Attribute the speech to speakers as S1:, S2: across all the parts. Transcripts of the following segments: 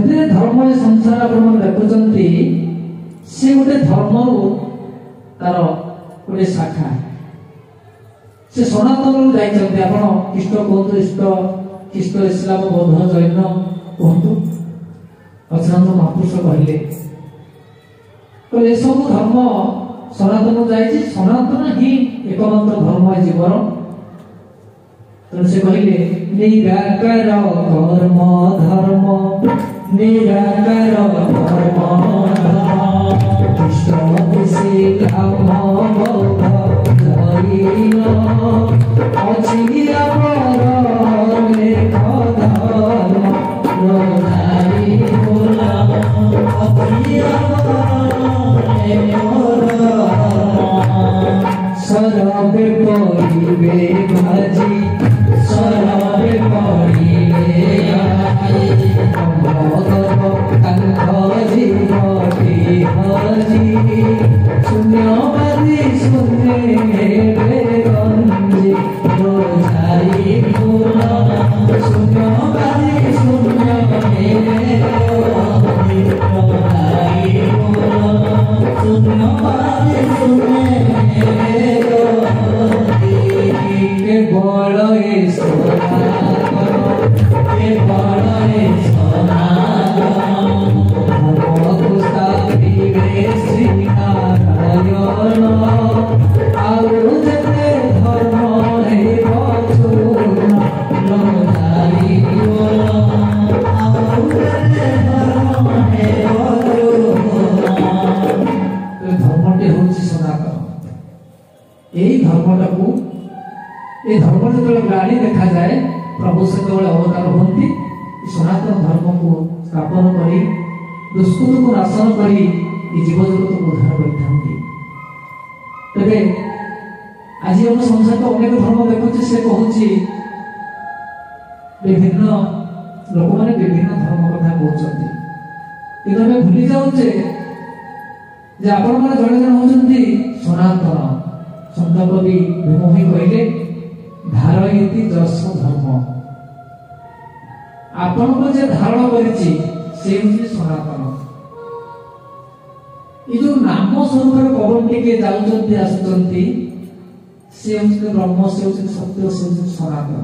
S1: ଯେତେ ଧର୍ମ ଏ ସଂସାର ଆପଣ ଦେଖୁଛନ୍ତି ସେ ଗୋଟେ ଧର୍ମରୁ ତାର ଗୋଟେ ଶାଖା। ସେ ସନାତନରୁ ଯାଇଛନ୍ତି। ଆପଣ ଖ୍ରୀଷ୍ଟ କୁହନ୍ତୁ, ଖ୍ରୀଷ୍ଟ ଇସଲାମ ବୌଦ୍ଧ ଜୈନ କୁହନ୍ତୁ, ଅଚ୍ୟୁତାନନ୍ଦ ମହାପୁରୁଷ କହିଲେ ଏସବୁ ଧର୍ମ ସନାତନ ଯାଇଛି। ସନାତନ ହିଁ ଏକମାତ୍ର ଧର୍ମ ଏ ଜୀବନ। ତେଣୁ ସେ କହିଲେ ନିରାକାର କର୍ମ ଧର୍ମ, ନିରାକାର କର୍ମ ଧର୍ମ, ଖ୍ରୀଷ୍ଟ ଇସଲାମ ବୌଦ୍ଧ ଜୈନ ଅଛି ଆମର ଲେଖ ଧର୍ମ, ରୋଧାରି ଗୋଲାମ ଅଛି ସରବେ ପଡ଼ିବେ ଭାଜି, ସରବେ ପଡ଼ିବେ ତାଙ୍କ ଜୀବଟି ହଜି, ଶୂନ୍ୟବାଦୀ ଶୂନ୍ୟ ହେବେ ଗଞ୍ଜି, ରୋଜାଇ ଗୋଲାମ ଶୂନ୍ୟବାଦୀ ଶୂନ୍ୟ ହେବେ ଗଞ୍ଜି, ରୋଜାଇ ଗୋଲାମ ଶୂନ୍ୟବାଦୀ ଶୂନ୍ୟ কেবল কেবল ধর্মକୁ ସ୍ଥାପିବେ ଶ୍ରୀନାରାୟଣ, ଆଉ ଯେତେ ଧର୍ମ ହେବ ଚୂର୍ଣ୍ଣ, ରୋଧାରି ଗୋଲାମ ଆଉ ଯେତେ ଧର୍ମ ହେବ ଚୂର୍ଣ୍ଣ। ଧର୍ମଟି ହେଉଛି ସନାତନ। এই ধর্মটাକୁ এই ধর্ম যেତେବେଳେ ଗାଳି ଦେଖାଯାଏ ପ୍ରଭୁ ସେତେବେଳେ ଅବତାର ହୁଅନ୍ତି। ସନାତନ ଧର୍ମକୁ ସ୍ଥାପନ କରି ଦୁଷ୍କୃତକୁ ନାଶନ କରି ଏ ଜୀବଜଗତକୁ ଉଦ୍ଧାର କରିଥାନ୍ତି। ତେବେ ଆଜି ଆମ ସଂସାର ଅନେକ ଧର୍ମ ଦେଖୁଛି, ସେ କହୁଛି ବିଭିନ୍ନ ଲୋକମାନେ ବିଭିନ୍ନ ଧର୍ମ କଥା କହୁଛନ୍ତି, କିନ୍ତୁ ଆମେ ଭୁଲି ଯାଉଛେ ଯେ ଆପଣମାନେ ଜଣେ ଜଣେ ହଉଛନ୍ତି ସନାତନ। ସନ୍ଥ କବି ଭୀମଭୋଇ କହିଲେ ଧାରୟତି ଯଶ ଧର୍ମ, ଆପଣଙ୍କୁ ଯେ ଧାରଣ କରିଛି ସେ ହେଉଛି ସନାତନ। ଏ ଯୋଉ ନାମ ସ୍ୱରୂପରେ ପବନ ଟିକେ ଯାଉଛନ୍ତି ଆସୁଛନ୍ତି ସେ ହେଉଛନ୍ତି ବ୍ରହ୍ମ, ସେ ହେଉଛନ୍ତି ସତ୍ୟ, ସେ ହେଉଛନ୍ତି ସନାତନ।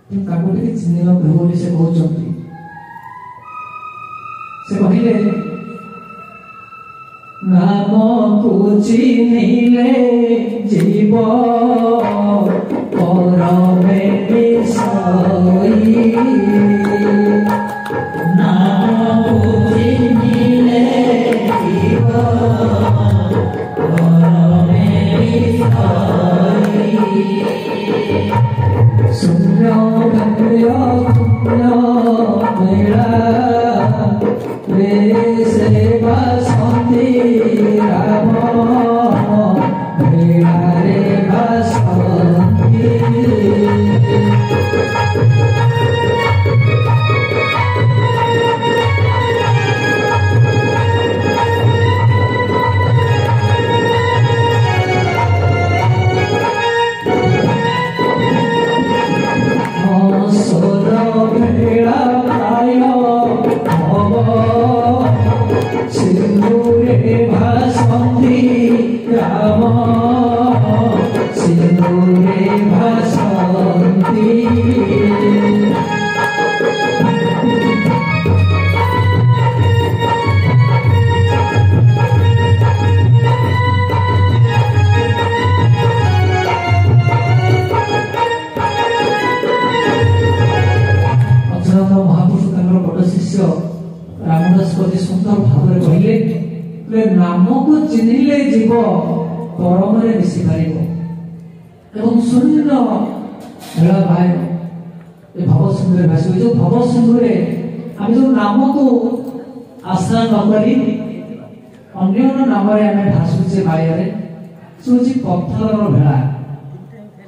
S1: କିନ୍ତୁ ତାକୁ ଟିକେ ଚିହ୍ନିବାକୁ ହେବ ବୋଲି ସେ କହୁଛନ୍ତି। ସେ କହିଲେ ନାମକୁ ଚିହ୍ନିଲେ ଜୀବ ପରମେ ମିଶଇ, ନାମକୁ ଚିହ୍ନିଲେ ଜୀବ ପରମେ ମିଶଇ, ଶୂନ୍ୟ ମେଳା ସେବା ଶାନ୍ତି ରାମ ଭେଳାରେ ବାସନ୍ତି। ସର ଭେଳା ପ୍ରାୟ ହବ ସିନ୍ଦୁରେ ଭାସନ୍ତି ରାମ, ସିନ୍ଦୁରେ ଭାସନ୍ତି। ଅଚ୍ୟୁତାନନ୍ଦ ମହାପୁରୁଷ ତାଙ୍କର ବଡ଼ ଶିଷ୍ୟ ରାମଦାସ ଅତି ସୁନ୍ଦର ଭାବରେ କହିଲେ ନାମକୁ ଚିହ୍ନିଲେ ଯିବ ପରମରେ ମିଶି ପାରିବ ଏବଂ ଶୂନ୍ୟ ଭେଳା ଭାଇ ଏ ଭବ ସିନ୍ଧୁରେ ଭାସିବ। ଯୋଉ ଭବ ସିନ୍ଧୁରେ ଆମେ ଯୋଉ ନାମକୁ ଆଶ୍ରା ନ କରି ଅନ୍ୟ ନାମରେ ଆମେ ଭାସୁଛେ ମାୟାରେ, ସେ ହେଉଛି ପଥରର ଭେଳା।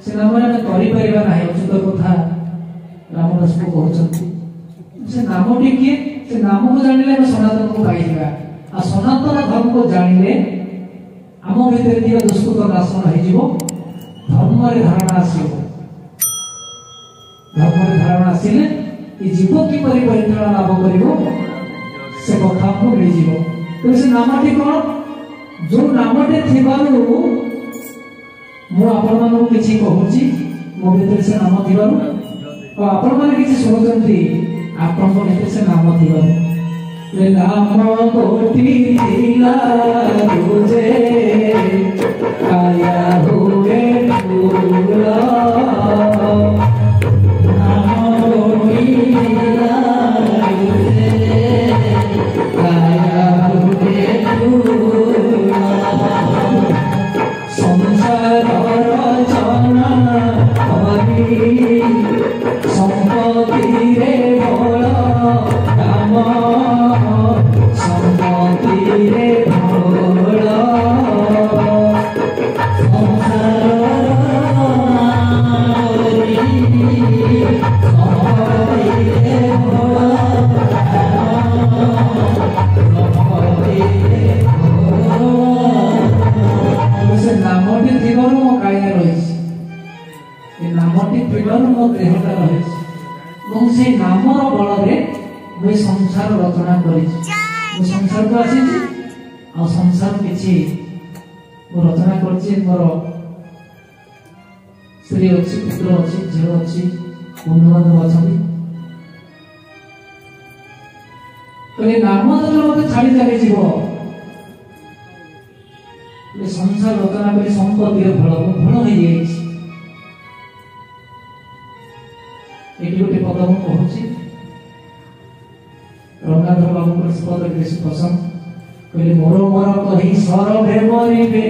S1: ସେ ନାମରେ ଆମେ କରିପାରିବା ନାହିଁ। ଅଚ୍ୟୁତ କଥା ରାମଦାସକୁ କହୁଛନ୍ତି। ସେ ନାମଟି କିଏ? ସେ ନାମକୁ ଜାଣିଲେ ଆମେ ସନାତନକୁ ପାଇଯିବା। ଆଉ ସନାତନ ଧର୍ମକୁ ଜାଣିଲେ ଆମ ଭିତରେ ଥିବା ଦୁଷ୍କୃତ ନାଶନ ହେଇଯିବ, ଧର୍ମରେ ଧାରଣା ଆସିବ। ଧର୍ମରେ ଧାରଣା ଆସିଲେ ये जीव किपरि परित्राण लाभ करिवो से कथा को मिलिजिवो। तो से नामटी कोन जो नामटे थिबारु मु आपण मानू किछि कहूची मो भीतर से नाम थिबारु और आपण माने किछि सुनुचंती आपण को भीतर से नाम थिबारु ले नाम कोटि दिला तुझे काया हुए फूला संसार रचना कर संसार को आसी संसार किसी रचना कर मोर स्त्री अच्छी पुत्र अच्छी झील अच्छी बंधु बांधव अच्छा नाम जो मत छाड़ी चली जीव संसार रचना कर संपत्ति फल फल हो गोटे पद मुझे कहूँ रंगाधर बाबू पद बेस पसंद कहले मोर मोर कही सर भेमरिबे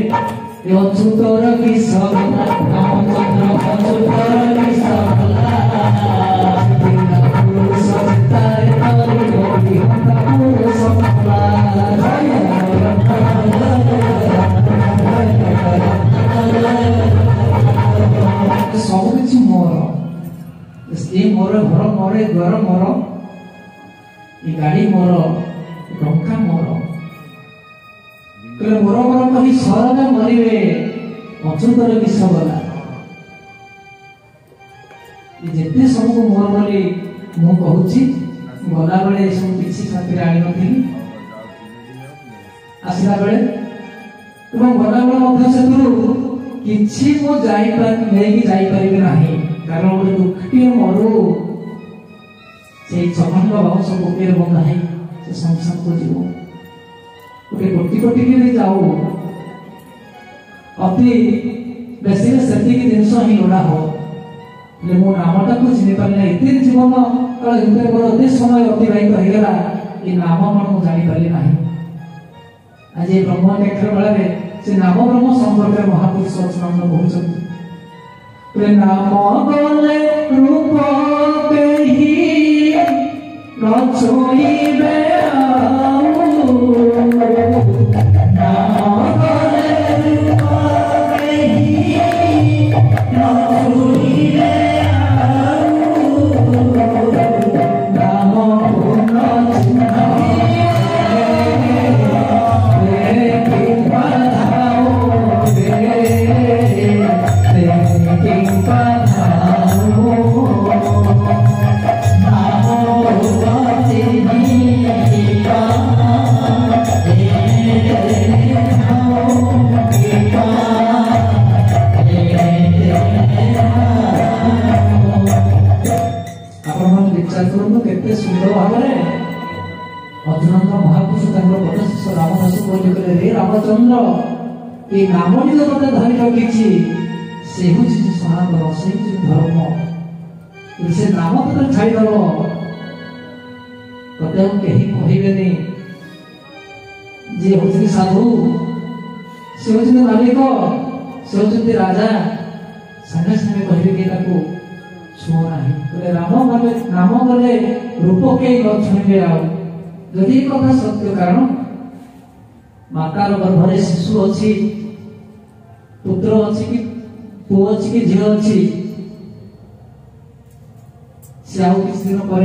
S1: अच्युतर किस रामचंद्र अच्युतर किस सब किसी मोर स्त्री मोर घर मोर द्वार मोर ये गाड़ी मोर टंका मोर मोर मोर कही सरगा मरिबे अच्युतर विष गला जिते सब मोर बोली मु कहूची गला बेले सब किसी साथी आनी नथि आसला बेले गला बेले से किसी मो जाई पारि नाही कारण गोटे दुखी मरु से चखंड भाव सब गोटे बंधा है से संसार को जीव गोटे कोटि कोटि के भी जाऊ अति बेसी से जिनस ही लोड़ा हो मो नामटा को चिन्ह पारे एत जीवन अति समय अतिबाहित हो गला ये नाम कौन मुझे जापारि ना आज ब्रह्म व्याख्या बेले से नाम ब्रह्म संपर्क महापुरुष अच्युतानंद कहते नाम गले रूप कही नचोइबे सुंदर भाव अच्युतानंद महापुरुष बड़ शिष्य रामदास कहले रे रामचंद्र ये नामटी जो मत धरी रखी से हूँ सनातन से धर्म से नाम तो छाड़देव तते कहीं कहबे जी हूँ साधु से हूँ मालिक से हूँ राजा सागे सागे कहबे कि नाम गले रूप के छुईबे आदि कथा सत्य कारण मातार गर्भरे शिशु अच्छी पुत्र अच्छी कि पुओ अच्छी कि झील अच्छी से आउ किछ दिन पर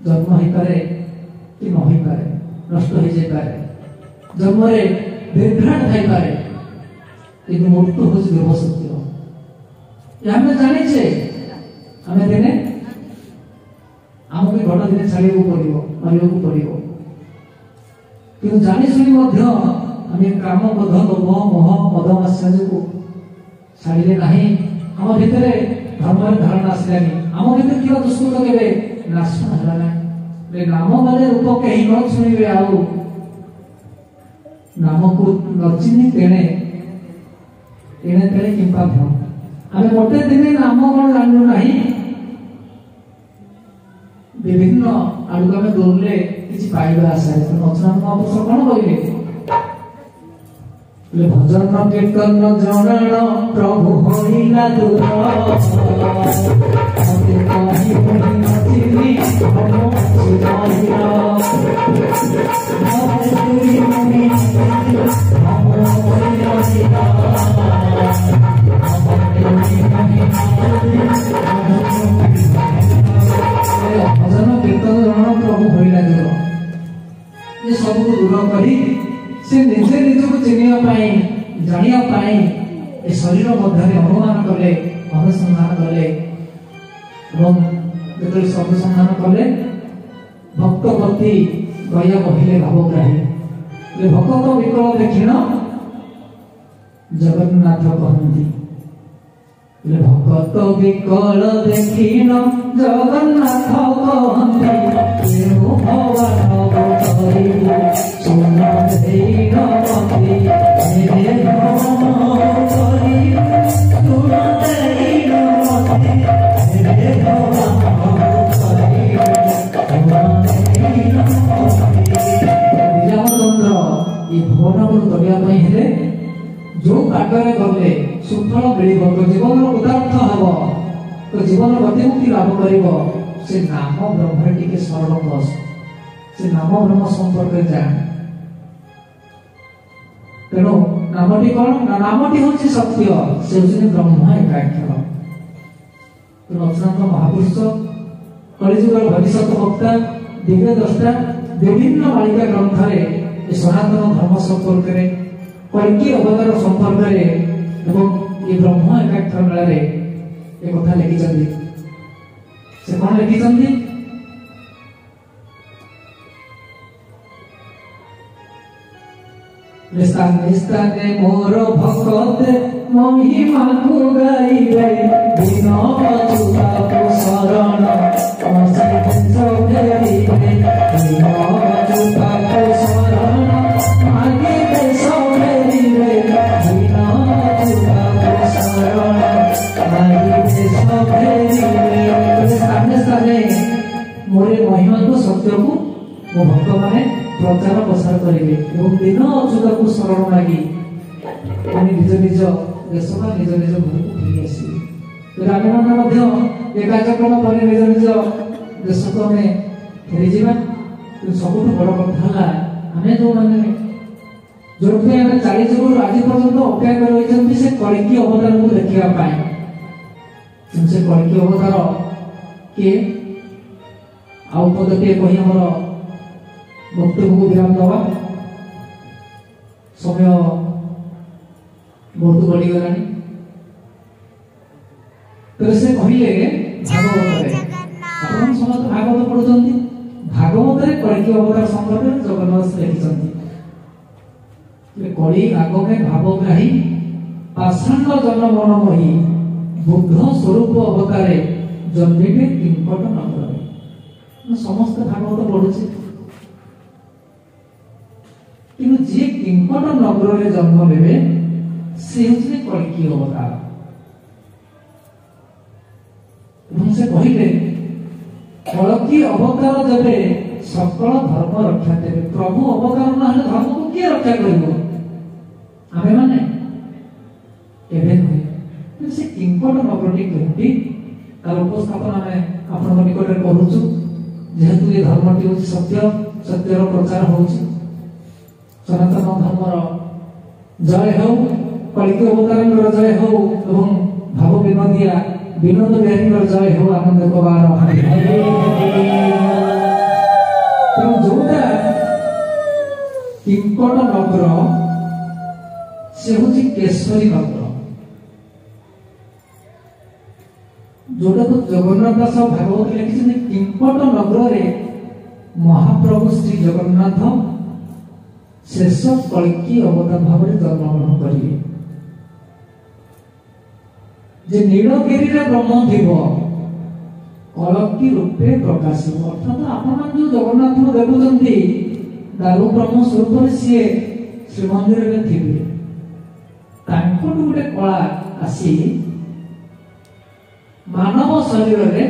S1: जन्म हो पारे कि न हो पारे नष्ट हो जाए पारे जन्म विभ्राट थी पारे कि मृत्यु हूँ गर्भ सत्य आम जाने आम दिने ବି ଘଟ ଦିନେ ଛାଡ଼ିବାକୁ ପଡ଼ିବ, ମାରିବାକୁ ପଡ଼ିବ। କିନ୍ତୁ ଜାଣିଶୁଣି ମଧ୍ୟ ଆମେ କାମ, କ୍ରୋଧ, ଲୋଭ, ମୋହ, ମଦ, ମାତ୍ସର୍ଯ୍ୟକୁ ଛାଡ଼ିଲେ ନାହିଁ। ଆମ ଭିତରେ ଧର୍ମର ଧାରଣା ଆସିଲାନି। ଆମ ଭିତରେ ଥିବା ଦୁଷ୍କୃତ କେବେ ନାଶ ହେଲା ନାହିଁ। ନାମ ଗଲେ ରୂପ କେହି ନ ଶୁଣିବେ, ଆଉ ନାମକୁ ନ ଚିହ୍ନି ତେଣେ ତେଣେ କିମ୍ପା ଭ୍ରମ। ଆମେ ଗୋଟେ ଦିନେ ନାମ କଣ ଜାଣିଲୁ ନାହିଁ, ବିଭିନ୍ନ ଆଡକୁ ଆମେ ଦୌଡ଼ିଲେ କିଛି ପାଇବା ଆଶାରେ। ଅଚ୍ୟୁତାନନ୍ଦ ମହାପୁରୁଷ କଣ କହିଲେ? ଭଜନ କୀର୍ତ୍ତନ ଜଣାଣ ପ୍ରଭୁ ହଇଲା ଦୂର, ମତେ କହିବୁନି ନଚିନି ମମ ଶିବହିର, ମତେ କହିବୁନି ନଚିନି ମମ ଶିବହିର, ଭଜନ କୀର୍ତ୍ତନ ଜଣାଣ ପ୍ରଭୁ ହଇଲା ଦୂର। ଏ ସବୁକୁ ଦୂର କରି ସେ ନିଜେ ନିଜକୁ ଚିହ୍ନିବା ପାଇଁ, ଜାଣିବା ପାଇଁ ଏ ଶରୀର ମଧ୍ୟରେ ଅନୁମାନ କଲେ, ଅନୁସନ୍ଧାନ କଲେ ଏବଂ ଯେତେବେଳେ ଅନୁସନ୍ଧାନ କଲେ ଭକ୍ତ ପ୍ରତି ଦୟା କହିଲେ ଭାବଗ୍ରାହୀ। ଭକ୍ତ ବିକଳ ଦେଖିଣ ଜଗନ୍ନାଥ କହନ୍ତି। ଭକ୍ତ ବିକଳ ଦେଖିଣ ଜଗନ୍ନାଥ କହନ୍ତି, ତେଣୁ ଭଗବାନ କରିବୁ ସୁନ ଧୀର ମତି, ହେ ଭଗବାନ କରିବୁ ସୁନ ଧୀର ମତି, ହେ ଭଗବାନ କରିବୁ ସୁନ ଧୀର ମତି। ରାମଚନ୍ଦ୍ର ଏ ଭୁବନକୁ କରିବା ପାଇଁ ହେଲେ ଯୋଉ ବାଟରେ ଗଲେ ସୁଫଳ ମିଳିବ, ତ ଜୀବନର ଉଦାର୍ଥ ହବ, ତ ଜୀବନ ଗତିମୁକ୍ତି ଲାଭ କରିବ, ସେ ନାମ ବ୍ରହ୍ମରେ ଟିକେ ଶରଣ ବସ, ସେ ନାମ ବ୍ରହ୍ମ ସମ୍ପର୍କରେ ଜାଣ। ତେଣୁ ନାମଟି କଣ ନା, ନାମଟି ହଉଛି ସତ୍ୟ, ସେ ହଉଛନ୍ତି ବ୍ରହ୍ମ ଏକାକ୍ଷର। ଅଚ୍ୟୁତାନନ୍ଦ ମହାପୁରୁଷ କଳିଯୁଗର ଭବିଷ୍ୟତ ବକ୍ତା, ଦିବ୍ୟ ଦ୍ରଷ୍ଟା, ବିଭିନ୍ନ ମାଳିକା ଗ୍ରନ୍ଥରେ ଏ ସନାତନ ଧର୍ମ ସମ୍ପର୍କରେ, କଳ୍କି ଅବତାର ସମ୍ପର୍କରେ ଏବଂ ଏ ବ୍ରହ୍ମ ଏକାକ୍ଷର ମେଳାରେ ଏ କଥା ଲେଖିଛନ୍ତି। ସେ କଣ ଲେଖିଛନ୍ତି? ସ୍ଥାନେ ସ୍ଥାନେ ମୋର ଭକ୍ତେ ମହିମାକୁ ଗାଇବେ, ଦିନ ଅଚ୍ୟୁତାକୁ ଶରଣ ଫେରିବେ, ଦିନ ଅଚ୍ୟୁତାକୁ ଶରଣ ମାଗିବେ ସଫେରିବେ, ଦିନ ଅଚ୍ୟୁତାକୁ ଶରଣ ମାଗିବେ ସଫେରିବେ। ସ୍ଥାନେ ସ୍ଥାନେ ମୋର ମହିମାକୁ, ସତ୍ୟକୁ ମୋ ଭକ୍ତମାନେ ପ୍ରଚାର ପ୍ରସାର କରିବେ ଏବଂ ଦିନ ଅଚ୍ୟୁତାକୁ ଶରଣ ମାଗି ଆମେ ନିଜ ନିଜ ଦେଶ ବା ନିଜ ନିଜ ଘରକୁ ଫେରି ଆସିବେ। ଆମେମାନେ ମଧ୍ୟ ଏ କାର୍ଯ୍ୟକ୍ରମ ପରେ ନିଜ ନିଜ ଦେଶକୁ ଆମେ ଫେରିଯିବା। କିନ୍ତୁ ସବୁଠୁ ବଡ଼ କଥା ହେଲା, ଆମେ ଯୋଉମାନେ ଯୋଉଥିପାଇଁ ଆମେ 40 ଯୁଗରୁ ଆଜି ପର୍ଯ୍ୟନ୍ତ ଅପେକ୍ଷା କରି ରହିଛନ୍ତି ସେ କଳ୍କି ଅବତାରକୁ ଦେଖିବା ପାଇଁ। ସେ କଳ୍କି ଅବତାର କିଏ? ଆଉ ପଦଟିଏ କହି ଆମର ବକ୍ତବ୍ୟକୁ ବିରାମ ଦେବା। ସମୟ ବହୁତ ବଢିଗଲାଣି। ତେବେ ସେ କହିଲେ ଭାଗବତରେ, ଆପଣ ସମସ୍ତେ ଭାଗବତ ପଢୁଛନ୍ତି, ଭାଗବତରେ କଳ୍କି ଅବତାର ସମ୍ପର୍କରେ ଜଗନ୍ନାଥ ଲେଖିଛନ୍ତି। କଳି ଆଗମେ ଭାବଗ୍ରାହୀ ପାଷାଣ୍ଡ ଜନମନମୋହୀ, ବୁଦ୍ଧ ସ୍ୱରୂପ ଅବତାରେ ଜନ୍ମିବେ କିଙ୍କଟ ନଗରରେ। ସମସ୍ତେ ଭାଗବତ ପଢୁଛି, କିନ୍ତୁ ଯିଏ କିଙ୍କଟ ନଗରରେ ଜନ୍ମ ନେବେ ସେ ହେଉଛି କଳ୍କି ଅବତାର। ଏବଂ ସେ କହିଲେ କଳ୍କି ଅବତାର ଯେବେ ସକଳ ଧର୍ମ ରକ୍ଷା ଦେବେ। ପ୍ରଭୁ ଅବତାର ନହେଲେ ଧର୍ମକୁ କିଏ ରକ୍ଷା କରିବ? ଆମେମାନେ କେବେ ନୁହେଁ। ସେ କିଙ୍କଟ ନଗରଟି କେଉଁଠି, ତାର ଉପସ୍ଥାପନ ଆମେ ଆପଣଙ୍କ ନିକଟରେ କରୁଛୁ। ଯେହେତୁ ଏ ଧର୍ମଟି ହେଉଛି ସତ୍ୟ, ସତ୍ୟର ପ୍ରଚାର ହଉଛି, ସନାତନ ଧର୍ମର ଜୟ ହେଉ, କଳ୍କି ଅବତାରଙ୍କର ଜୟ ହେଉ ଏବଂ ଭାବ ବିନୋଦିଆ ବିନୋଦ ବିହାରୀଙ୍କର ଜୟ ହେଉ, ଆନନ୍ଦ କବାର। ତେଣୁ ଯୋଉଟା କିଙ୍କଟ ନଗର ସେ ହଉଛି କେଶରୀ ନଗର। जोटा तो जगन्नाथ दास भागवत लिखिछन किंपट नगर महाप्रभु श्री जगन्नाथ शेष कल्कि अवतार भाव में जन्मग्रहण करेंगे। जे नीलगिरी ब्रह्म थी कल्कि रूपे प्रकाश अर्थात आप जो जगन्नाथ देखुंट दारु ब्रह्म स्वरूप सी श्रीमंदिर में थे गोटे कला आसी मानव शरीर में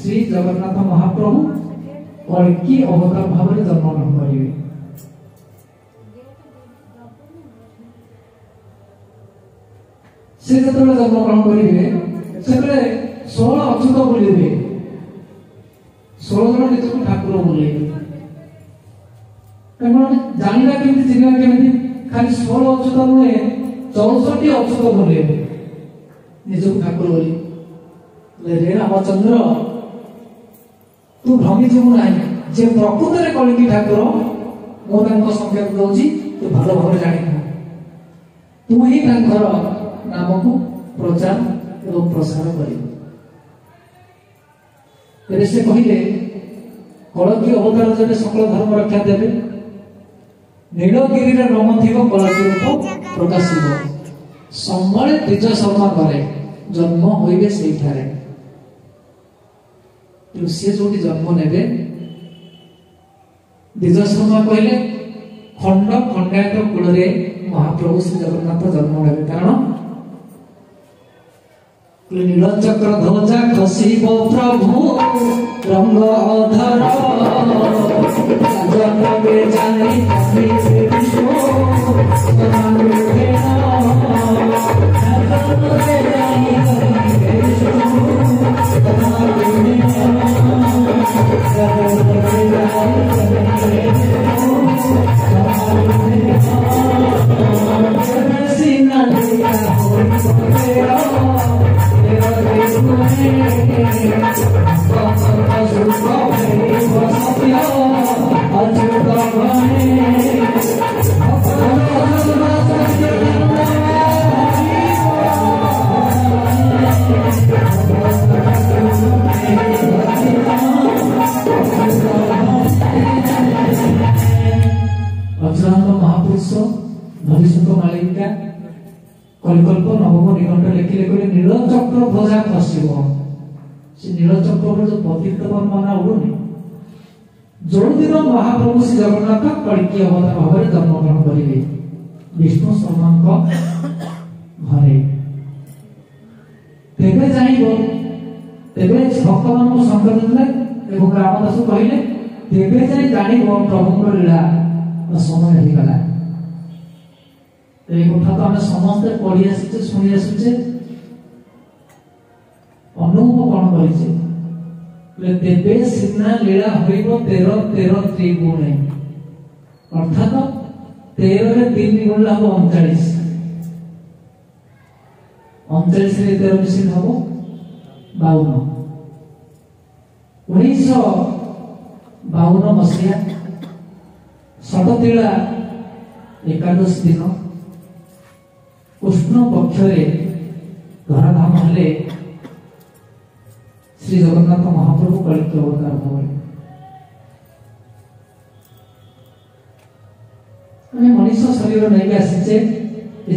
S1: श्री जगन्नाथ महाप्रभु कल्कि अवतार भाव में जन्मग्रहण करेंगे। से जो जन्मग्रहण करेंगे से 16 अच्युत बोलिए 16 जन निज ठाकुर बोले जानला केमी चिन्ह केमी खाली 16 अच्युत नुहे 64 अच्युत बोले निज ठाकुर बोली रे रामचंद्र तू भ्रमी जीवु ना जे प्रकृत में कल्कि ठाकुर मो संकेत दौची तू भल भाव जानी तू ही नाम को प्रचार एवं प्रसार कर से कहले कल्कि अवतार जब सकल धर्म रक्षा देवे नीलगिरी ब्रह्म थी कल्कि रूप प्रकाश संबले द्विज शर्मा करे जन्म होइबे से सी जो जन्म ने द्विज शर्मा कहले खंड खंडायत कूल महाप्रभु श्री जगन्नाथ जन्म ने कारण नीलचक्र ध्वजा खसिब प्रभु रंग अधर जन्मे जाने विष्णु महापुरुष भविष्य मालिका कलिकल्प नवम निकट लिखिले कहले नीलचक्र ध्वजा खसिब से नीलचक्र जो पतित बना उड़ुनी जो दिन महाप्रभु श्री जगन्नाथ कल्कि अवतार भाव में जन्मग्रहण करेंगे विष्णु शर्मा घरे तेबे जाइबो तेबे भक्त मान संकेत देले एवं रामदास कहले तेबे जाई जानिबो प्रभु लीला समय हो गला कथा तो आम समस्ते पढ़ी आसीचे शुणी आसुचे अनुभव कौन करे तेबे सीना लीला हो 13 त्रिगुणे अर्थात 13 रे 3 गुणा हो 39 39 रे 13 मिशन हो 52 1952 मसीहा षटतिला एकादश दिन कृष्ण पक्ष धराधाम हेले श्री जगन्नाथ महाप्रभु कल्कि अवतार भाव मनुष्य शरीर नहीं आसीचे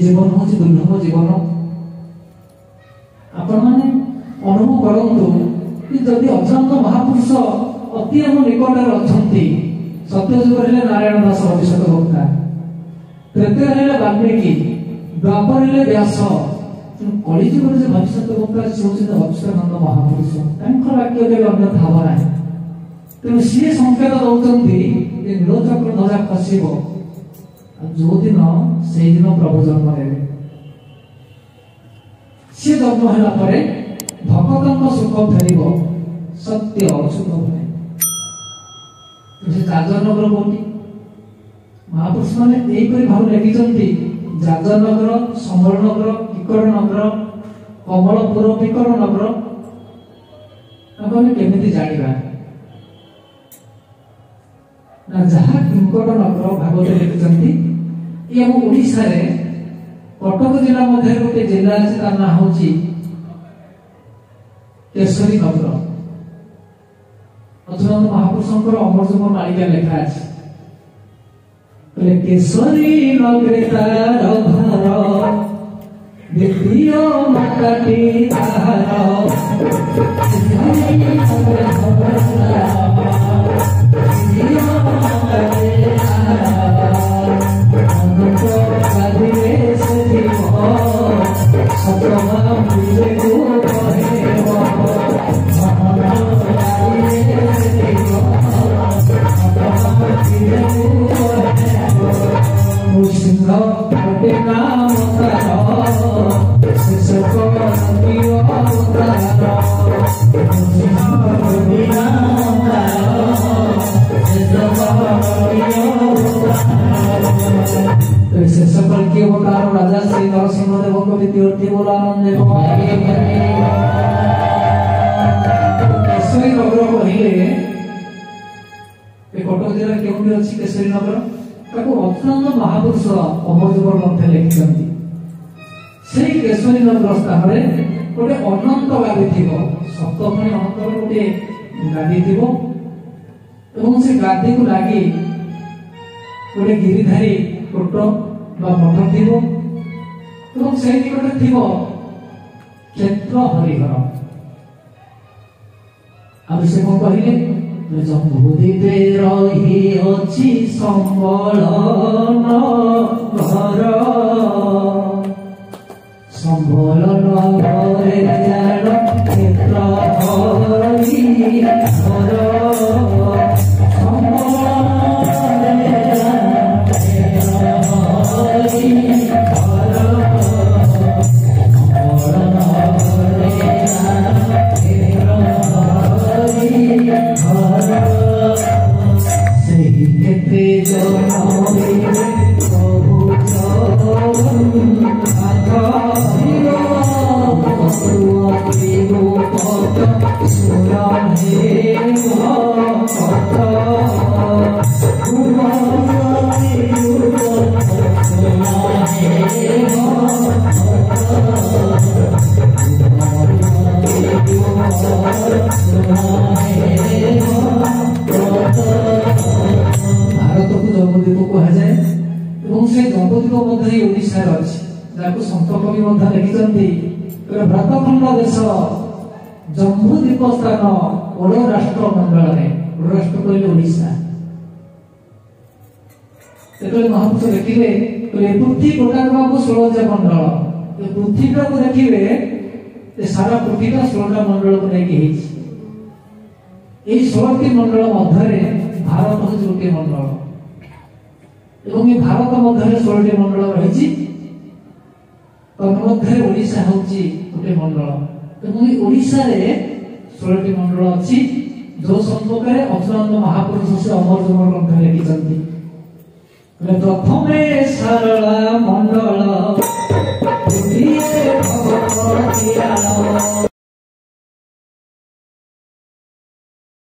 S1: जीवन हूँ दुर्लभ जीवन आपण मैंने अनुभव करूँ कि जदि अजंत महापुरुष अति आम निकट अच्छा सत्यजुग नारायण दास अभिषेक वक्ता तृतीय वाल्मीकि द्वापर व्यास कलिजुग भविष्य वक्ता सी हूँ अच्युतानंद महापुरुष वाक्य के अन्यथा हम ना तेणु सी संकेत दौरान नीलचक्र ध्वजा खसिब जो दिन से दिन प्रभु जन्म ने सी जन्म है भक्तों सुख फेर सत्य अच्युत हुए जाजनगर कौटी महापुरुष मैंने यहीपरि भाव लिखिं जाजनगर समरनगर किकट नगर कमलपुर किकट नगर केमी जाना ना जहाँ किंकट नगर भागवत लिखिं ये आम ओडिशा रे कटक जिला मध्य गोटे जिला अच्छे तार ना हूँ केशरी नगर अच्युतानंद महापुरुषंकर अमरजम मालिका लेखा अछि केशरी नगरे तार घर दिव्य माटी तार राजा श्री नरसिंह देव को विद्यार्थी बोला केशरी नगर कहले कटक जिला केउंटी अछि केशरी नगर ताको अच्युतानंद महापुरुष अमरजोर ग्रंथ लिखिछन्ति से केशरी नगर स्थान रे गोटे अनंत गादी थिबो सप्तमणी अनंत गोटे गादी थिबो एवं से गादी को लागी गोटे गिरिधारी कोट बा मठ थिबो एवं से निकट थिबो क्षेत्र हरिहर अभिषेक कहले जम्बुदीपे रही अछि संबलन घर संबलन घरे जान क्षेत्र हरिहर भ्रतखंड देश जम्बूद्वीप स्थान ओड राष्ट्र मंडल में ओड राष्ट्र कहले ओडिशा तेतले महापुरुष देखिले पृथ्वी गोटा को 16 मंडल ये पृथ्वी को देखिले ये सारा पृथ्वी का 16 मंडल को लेके हिच ए 16 मंडल मध्य भारत हूँ गोटे मंडल एवं ये भारत मध्य 16 मंडल रही तन्मध्य ओडिशा होची गोटे मंडल एवं ओडिशा रे 16 मंडल अछि जो संपर्क में अच्युतानंद महापुरुष से अमरजोर ग्रंथ लिखिछन्ति प्रथमे सरला